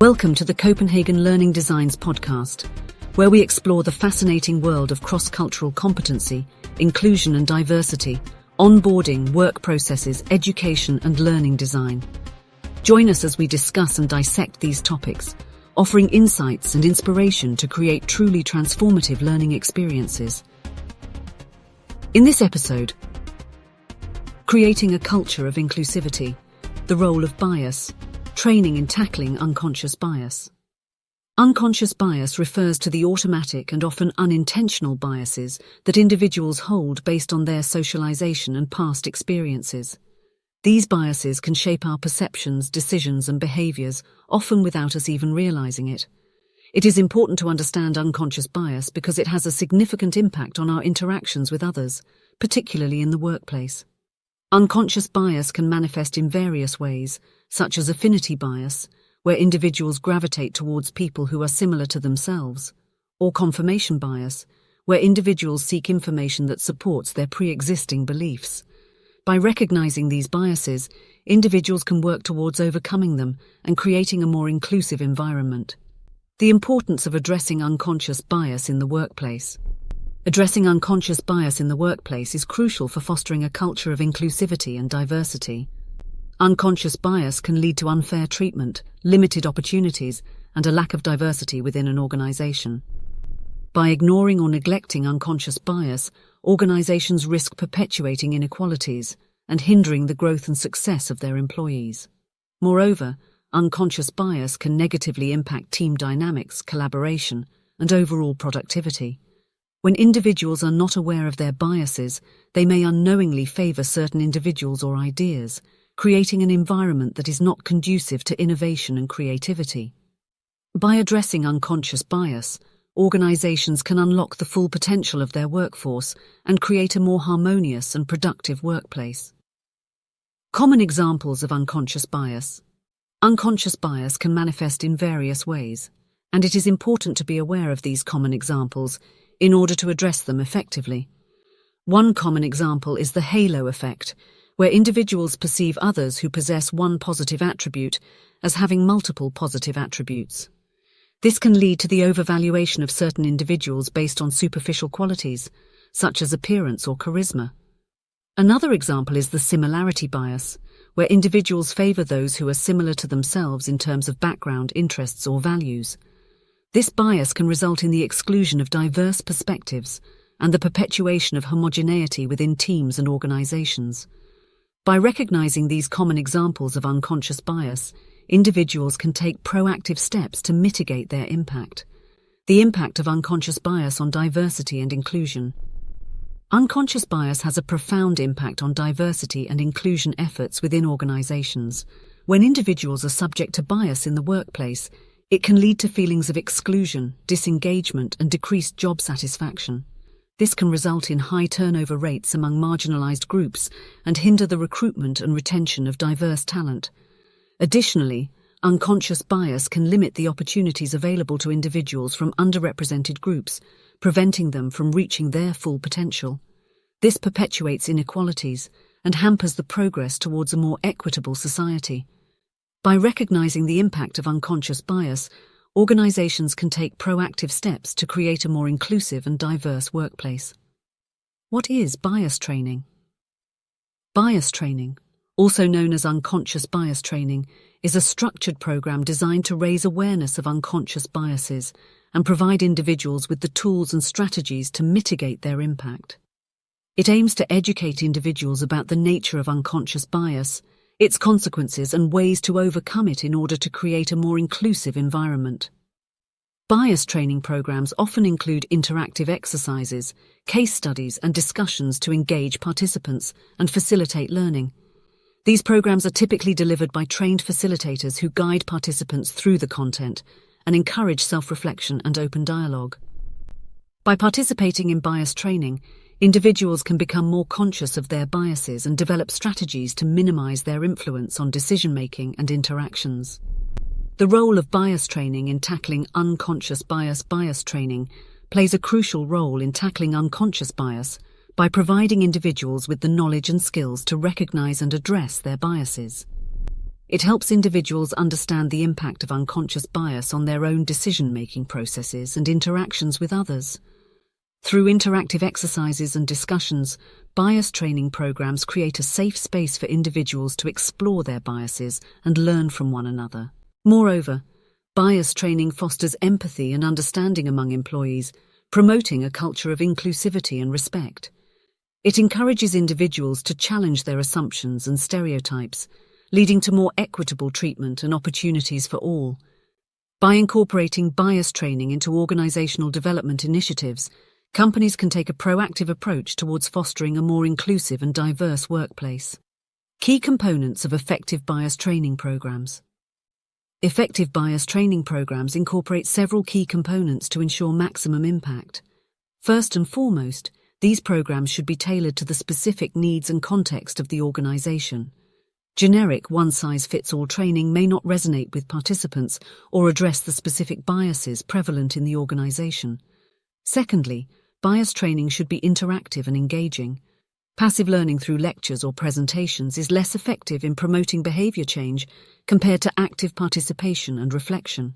Welcome to the Copenhagen Learning Designs podcast, where we explore the fascinating world of cross-cultural competency, inclusion and diversity, onboarding, work processes, education and learning design. Join us as we discuss and dissect these topics, offering insights and inspiration to create truly transformative learning experiences. In this episode, creating a culture of inclusivity, the role of bias, training in tackling unconscious bias. Unconscious bias refers to the automatic and often unintentional biases that individuals hold based on their socialization and past experiences. These biases can shape our perceptions, decisions, and behaviors, often without us even realizing it. It is important to understand unconscious bias because it has a significant impact on our interactions with others, particularly in the workplace. Unconscious bias can manifest in various ways, such as affinity bias, where individuals gravitate towards people who are similar to themselves, or confirmation bias, where individuals seek information that supports their pre-existing beliefs. By recognizing these biases, individuals can work towards overcoming them and creating a more inclusive environment. The importance of addressing unconscious bias in the workplace. Addressing unconscious bias in the workplace is crucial for fostering a culture of inclusivity and diversity. Unconscious bias can lead to unfair treatment, limited opportunities, and a lack of diversity within an organization. By ignoring or neglecting unconscious bias, organizations risk perpetuating inequalities and hindering the growth and success of their employees. Moreover, unconscious bias can negatively impact team dynamics, collaboration, and overall productivity. When individuals are not aware of their biases, they may unknowingly favor certain individuals or ideas, creating an environment that is not conducive to innovation and creativity. By addressing unconscious bias, organizations can unlock the full potential of their workforce and create a more harmonious and productive workplace. Common examples of unconscious bias. Unconscious bias can manifest in various ways, and it is important to be aware of these common examples in order to address them effectively. One common example is the halo effect, where individuals perceive others who possess one positive attribute as having multiple positive attributes. This can lead to the overvaluation of certain individuals based on superficial qualities, such as appearance or charisma. Another example is the similarity bias, where individuals favor those who are similar to themselves in terms of background, interests, or values. This bias can result in the exclusion of diverse perspectives and the perpetuation of homogeneity within teams and organizations. By recognizing these common examples of unconscious bias, individuals can take proactive steps to mitigate their impact. The impact of unconscious bias on diversity and inclusion. Unconscious bias has a profound impact on diversity and inclusion efforts within organizations. When individuals are subject to bias in the workplace, it can lead to feelings of exclusion, disengagement, and decreased job satisfaction. This can result in high turnover rates among marginalized groups and hinder the recruitment and retention of diverse talent. Additionally, unconscious bias can limit the opportunities available to individuals from underrepresented groups, preventing them from reaching their full potential. This perpetuates inequalities and hampers the progress towards a more equitable society. By recognizing the impact of unconscious bias, organizations can take proactive steps to create a more inclusive and diverse workplace. What is bias training? Bias training, also known as unconscious bias training, is a structured program designed to raise awareness of unconscious biases and provide individuals with the tools and strategies to mitigate their impact. It aims to educate individuals about the nature of unconscious bias, its consequences, and ways to overcome it in order to create a more inclusive environment. Bias training programs often include interactive exercises, case studies, and discussions to engage participants and facilitate learning. These programs are typically delivered by trained facilitators who guide participants through the content and encourage self-reflection and open dialogue. By participating in bias training, individuals can become more conscious of their biases and develop strategies to minimize their influence on decision-making and interactions. The role of bias training in tackling unconscious bias. Bias training plays a crucial role in tackling unconscious bias by providing individuals with the knowledge and skills to recognize and address their biases. It helps individuals understand the impact of unconscious bias on their own decision-making processes and interactions with others. Through interactive exercises and discussions, bias training programs create a safe space for individuals to explore their biases and learn from one another. Moreover, bias training fosters empathy and understanding among employees, promoting a culture of inclusivity and respect. It encourages individuals to challenge their assumptions and stereotypes, leading to more equitable treatment and opportunities for all. By incorporating bias training into organizational development initiatives, companies can take a proactive approach towards fostering a more inclusive and diverse workplace. Key components of effective bias training programs. Effective bias training programs incorporate several key components to ensure maximum impact. First and foremost, these programs should be tailored to the specific needs and context of the organization. Generic one-size-fits-all training may not resonate with participants or address the specific biases prevalent in the organization. Secondly, bias training should be interactive and engaging. Passive learning through lectures or presentations is less effective in promoting behavior change compared to active participation and reflection.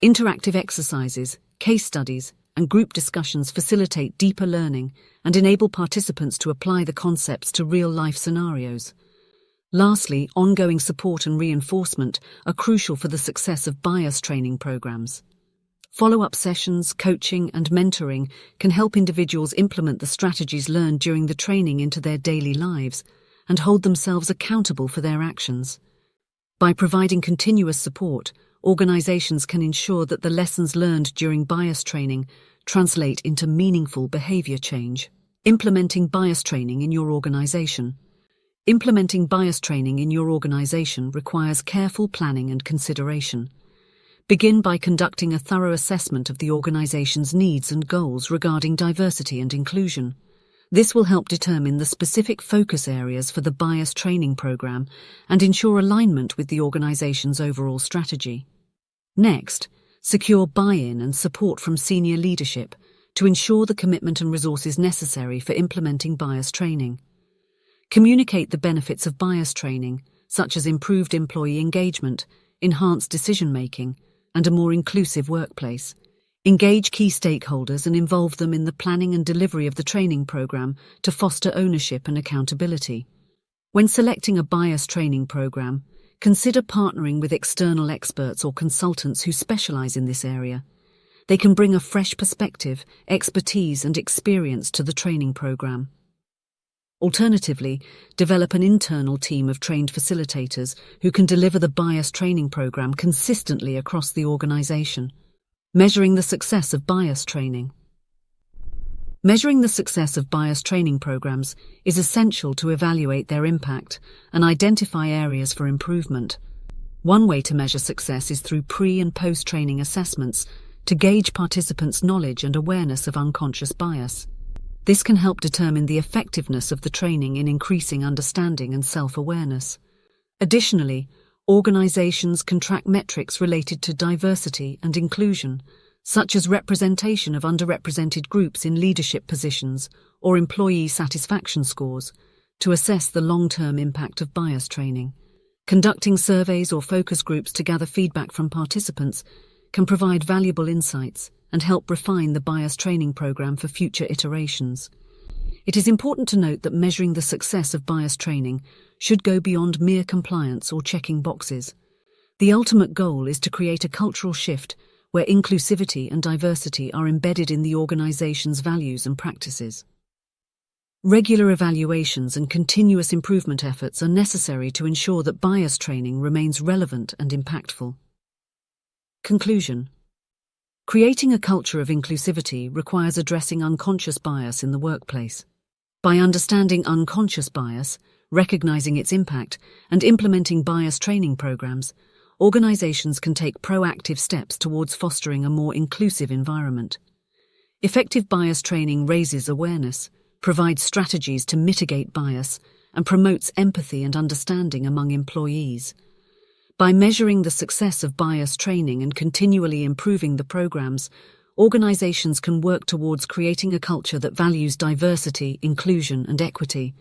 Interactive exercises, case studies, and group discussions facilitate deeper learning and enable participants to apply the concepts to real-life scenarios. Lastly, ongoing support and reinforcement are crucial for the success of bias training programs. Follow-up sessions, coaching, and mentoring can help individuals implement the strategies learned during the training into their daily lives and hold themselves accountable for their actions. By providing continuous support, organizations can ensure that the lessons learned during bias training translate into meaningful behavior change. Implementing bias training in your organization. Implementing bias training in your organization requires careful planning and consideration. Begin by conducting a thorough assessment of the organization's needs and goals regarding diversity and inclusion. This will help determine the specific focus areas for the bias training program and ensure alignment with the organization's overall strategy. Next, secure buy-in and support from senior leadership to ensure the commitment and resources necessary for implementing bias training. Communicate the benefits of bias training, such as improved employee engagement, enhanced decision-making, and a more inclusive workplace. Engage key stakeholders and involve them in the planning and delivery of the training program to foster ownership and accountability. When selecting a bias training program, consider partnering with external experts or consultants who specialize in this area. They can bring a fresh perspective, expertise, and experience to the training program. Alternatively, develop an internal team of trained facilitators who can deliver the bias training program consistently across the organization. Measuring the success of bias training. Measuring the success of bias training programs is essential to evaluate their impact and identify areas for improvement. One way to measure success is through pre- and post-training assessments to gauge participants' knowledge and awareness of unconscious bias. This can help determine the effectiveness of the training in increasing understanding and self-awareness. Additionally, organizations can track metrics related to diversity and inclusion, such as representation of underrepresented groups in leadership positions or employee satisfaction scores, to assess the long-term impact of bias training. Conducting surveys or focus groups to gather feedback from participants can provide valuable insights and help refine the bias training program for future iterations. It is important to note that measuring the success of bias training should go beyond mere compliance or checking boxes. The ultimate goal is to create a cultural shift where inclusivity and diversity are embedded in the organization's values and practices. Regular evaluations and continuous improvement efforts are necessary to ensure that bias training remains relevant and impactful. Conclusion. Creating a culture of inclusivity requires addressing unconscious bias in the workplace. By understanding unconscious bias, recognizing its impact, and implementing bias training programs, organizations can take proactive steps towards fostering a more inclusive environment. Effective bias training raises awareness, provides strategies to mitigate bias, and promotes empathy and understanding among employees. By measuring the success of bias training and continually improving the programs, organizations can work towards creating a culture that values diversity, inclusion, and equity.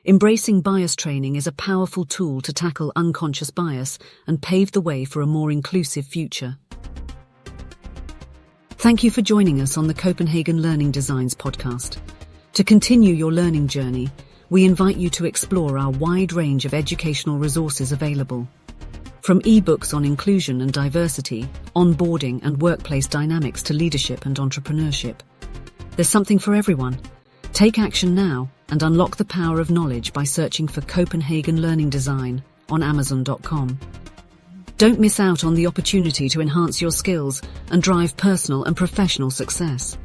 Embracing bias training is a powerful tool to tackle unconscious bias and pave the way for a more inclusive future. Thank you for joining us on the Copenhagen Learning Designs podcast. To continue your learning journey, we invite you to explore our wide range of educational resources available. From ebooks on inclusion and diversity, onboarding and workplace dynamics to leadership and entrepreneurship. There's something for everyone. Take action now and unlock the power of knowledge by searching for Copenhagen Learning Design on Amazon.com. Don't miss out on the opportunity to enhance your skills and drive personal and professional success.